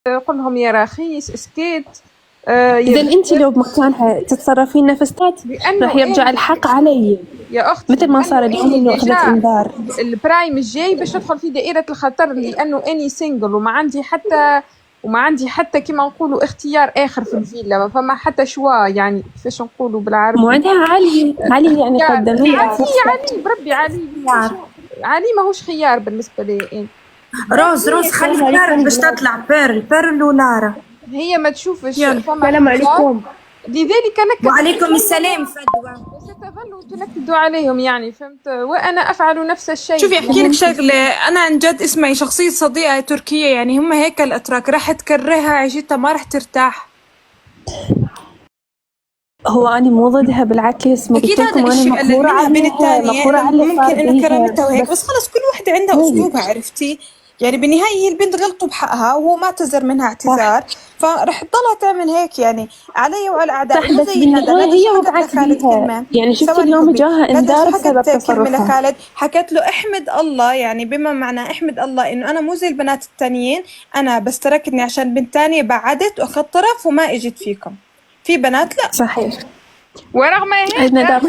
قل لهم يا رخيص اسكت. إذا أنت لو بمكانها تتصرفين نفس ذات راح يرجع الحق علي يا أختي، مثل ما صار اليوم إنه أخذت إنذار. البرايم الجاي باش ندخل في دائرة الخطر، لأنه أني سينجل وما عندي حتى كما نقولوا اختيار آخر في الفيلا، ما فما حتى شوا يعني كيفاش نقولوا بالعربي. مو عندها علي يعني قدمي لها علي بربي علي ماهوش خيار بالنسبة لي. روز خلي بيرل باش تطلع، بيرل ولارا هي ما تشوفش. السلام عليكم. لذلك نكد. وعليكم السلام فدوى. وستظلوا تنكدوا عليهم يعني، فهمت؟ وأنا أفعل نفس الشيء. شوفي أحكي لك شغلة، أنا عن جد اسمعي، شخصية صديقة تركية يعني هم هيك الأتراك، راح تكرهها عيشتها ما راح ترتاح. هو أنا مو ضدها بالعكس، أكيد هذا الشيء مقهورة عليها، ممكن إنه كرامتها وهيك، بس خلص كل وحدة عندها أسلوبها، عرفتي؟ يعني بالنهاية هي البنت غلطوا بحقها وهو ما اعتذر منها اعتذار، فرح تضلها تعمل هيك يعني علي وعلى أعدائي. بس بالنهاية هي وقعت فيها يعني. شفت اليوم جاها انذار بسبب تصرفها. خالد حكت له احمد الله، يعني بما معنى احمد الله انه انا مو زي البنات التانيين، انا بس تركتني عشان بنت تانية بعدت واخذت طرف وما اجت فيكم، في بنات لا. صحيح. ورغم هذا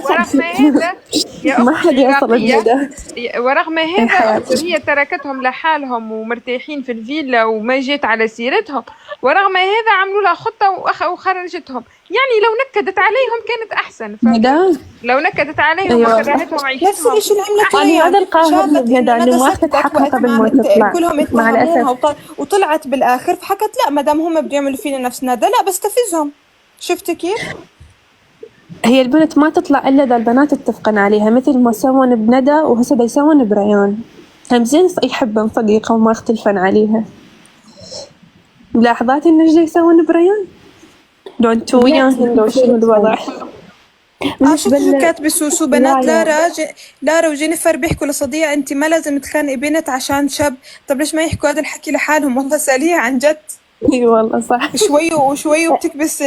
ما حد يوصل الندى. ورغم هذا هي تركتهم لحالهم ومرتاحين في الفيلا وما جيت على سيرتهم، ورغم هذا عملوا لها خطة وخرجتهم. يعني لو نكدت عليهم كانت أحسن. لو نكدت عليهم وكرهتهم عيشتهم. نفس الشيء اللي عملت لها. هذا القاهر ندى إنه ما أخذت حقها قبل ما تطلع. كلهم مع الأسف. وطلعت بالآخر فحكت لا ما دام هم بده يعملوا فينا نفس ندى لا بستفزهم. شفتي كيف؟ هي البنت ما تطلع إلا إذا البنات اتفقن عليها، مثل ما سوون بندى وهسه يسوون بريان. هم زين يحبن صديقة وما يختلفن عليها. ملاحظات إنه ايش يسوون بريان؟ لو انتو وياهن لو شنو الوضع؟ شفتوا كاتبة سوسو بنات لارا وجينيفر بيحكوا لصديقة انت ما لازم تخانقي بنت عشان شاب. طب ليش ما يحكوا هذا الحكي لحالهم؟ والله سأليها عن جد. اي والله صح. شوي وبتكبس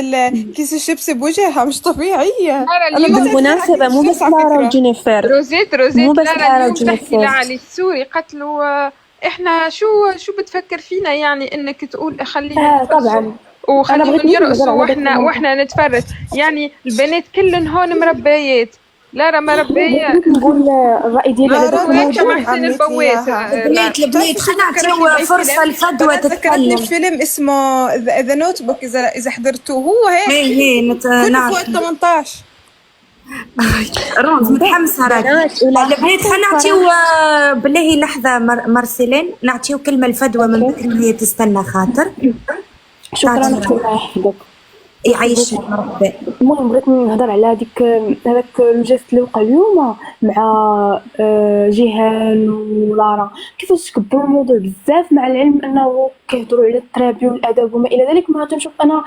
كيس الشيبسي بوجهها، مش طبيعية. بالمناسبة مو بس لارا وجينيفر، روزيت مو بس لارا وجينيفر. علي السوري قتلوا احنا شو بتفكر فينا يعني انك تقول خلينا طبعا وخليهم يرقصوا واحنا نتفرج. يعني البنات كلن هون مربيات، لارا مربية. نقول الرأي ديالي على محسن البوات. البنات خلينا نعطيو فرصة لفدوى تتكلم. فيلم اسمه ذا نوت بوك إذا حضرتوه، هو هيك كله فوق 18. روز متحمسة راجل. البنات خلينا نعطيو بالله لحظة مرسلين، نعطيو كلمة لفدوى من بكري ما هي تستنى خاطر. شكرا الله يحفظك يعيشك ربي. المهم بغيت نهضر على هذاك الجست اللي وقع اليوم مع جيهان ولارا، كيفاش كبروا الموضوع بزاف، مع العلم انه كيهضروا على التربيه والادب وما الى ذلك. ما تنشوف انا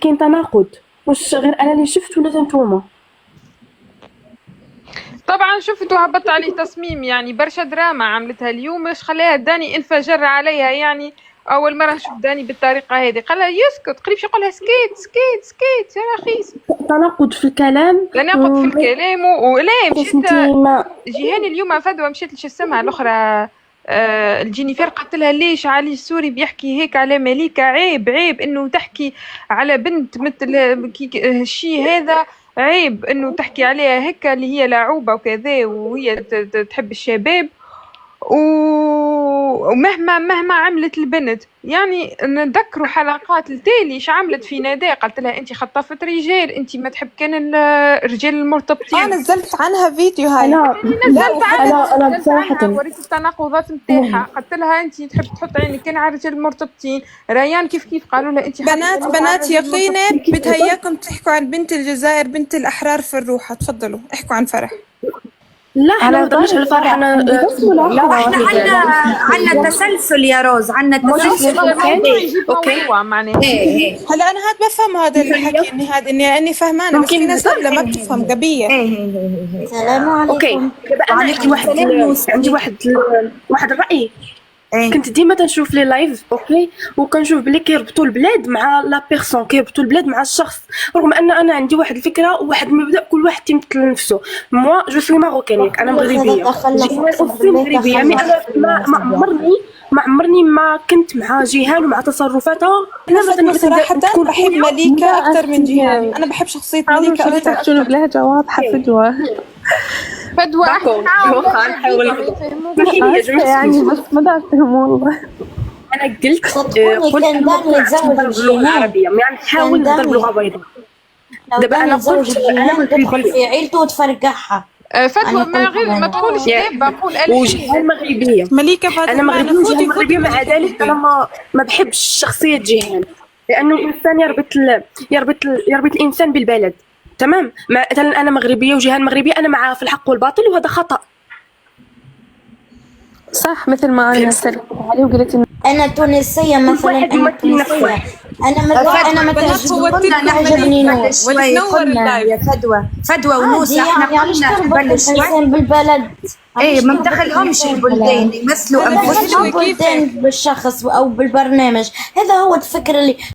كاين تناقض، واش غير انا اللي شفت ولا نتوما؟ طبعا شفتوا هبط عليه تصميم يعني برشا دراما عملتها اليوم، ايش خلاها داني انفجر عليها. يعني اول مره نشوف داني بالطريقه هذه، قال لها يسكت قريب شي يقولها سكيت يا رخيص. تناقض في الكلام، ولا مشيت جيهان اليوم فدوى مشيت لش اسمها الاخرى الجينيفر، قالت لها ليش علي السوري بيحكي هيك على مليكه؟ عيب انه تحكي على بنت مثل الشيء هذا، عيب انه تحكي عليها هيك اللي هي لعوبه وكذا وهي تحب الشباب. ومهما عملت البنت يعني نذكروا حلقات التالي ايش عملت في ناداء. قالت لها انت خطفت رجال، انت ما تحب كان الرجال المرتبطين. انا نزلت عنها فيديو هاي. انا بصراحه وريت التناقضات نتاعها. قلت لها انت تحب تحط عينك كان على الرجال المرتبطين. ريان كيف قالوا لها انت بنات يقينا بتهيأكم تحكوا عن بنت الجزائر بنت الاحرار في الروحه. تفضلوا احكوا عن فرح. لا احنا ما نهضرش على الفرح، احنا احنا عندنا تسلسل يا روز، عندنا تسلسل. اوكي معناها هلا انا هاد بفهم هذا الحكي اني فهمانه، بس في ناس ما بتفهم غبيه. السلام عليكم. اوكي عندي واحد الراي. كنت ديما تنشوف لي لايف اوكي، وكنشوف بلي كيربطوا البلاد مع لا بيرسون، كيربطوا البلاد مع الشخص، رغم ان انا عندي واحد الفكره وواحد المبدا كل واحد تيمثل نفسه. موا جو سوي ماروكانيك، انا مغربيه، مغربيه، مي انا ما ما عمرني ما كنت مع جيهان ومع تصرفاتها. أنا فاطمة صراحة بحب مليكة أكثر من جيهان. أنا بحب شخصية مليكة أكثر. تحكون بلهجة واضحة فدوة. فدوى نحاول يعني بس ما دعرف والله. انا قلت كان داني يتزوج باللغه العربيه، يعني نحاول نهضر بلغه بيضاء. دابا انا قلت انا تدخل في عيلته وتفرقعها. فدوى ما تقولش دابا، قول وجهه مغربيه. مليكة انا مغربيه مغربيه، مع ذلك انا ما بحبش شخصيه جيهان، لانه الانسان يربط الانسان بالبلد. تمام، مثلا انا مغربيه وجيهان مغربيه، انا معها في الحق والباطل، وهذا خطا. صح، مثل ما انا سلمت عليه وقلت انه انا تونسيه مثلا، انا تونسيه، انا ما تعجبني نوس يا فدوى ونوس. احنا قلنا نبلش بالبلد. ايه، ما ندخلهمش البلدان، يمثلوا انفسهم بالشخص او بالبرنامج. هذا هو الفكر اللي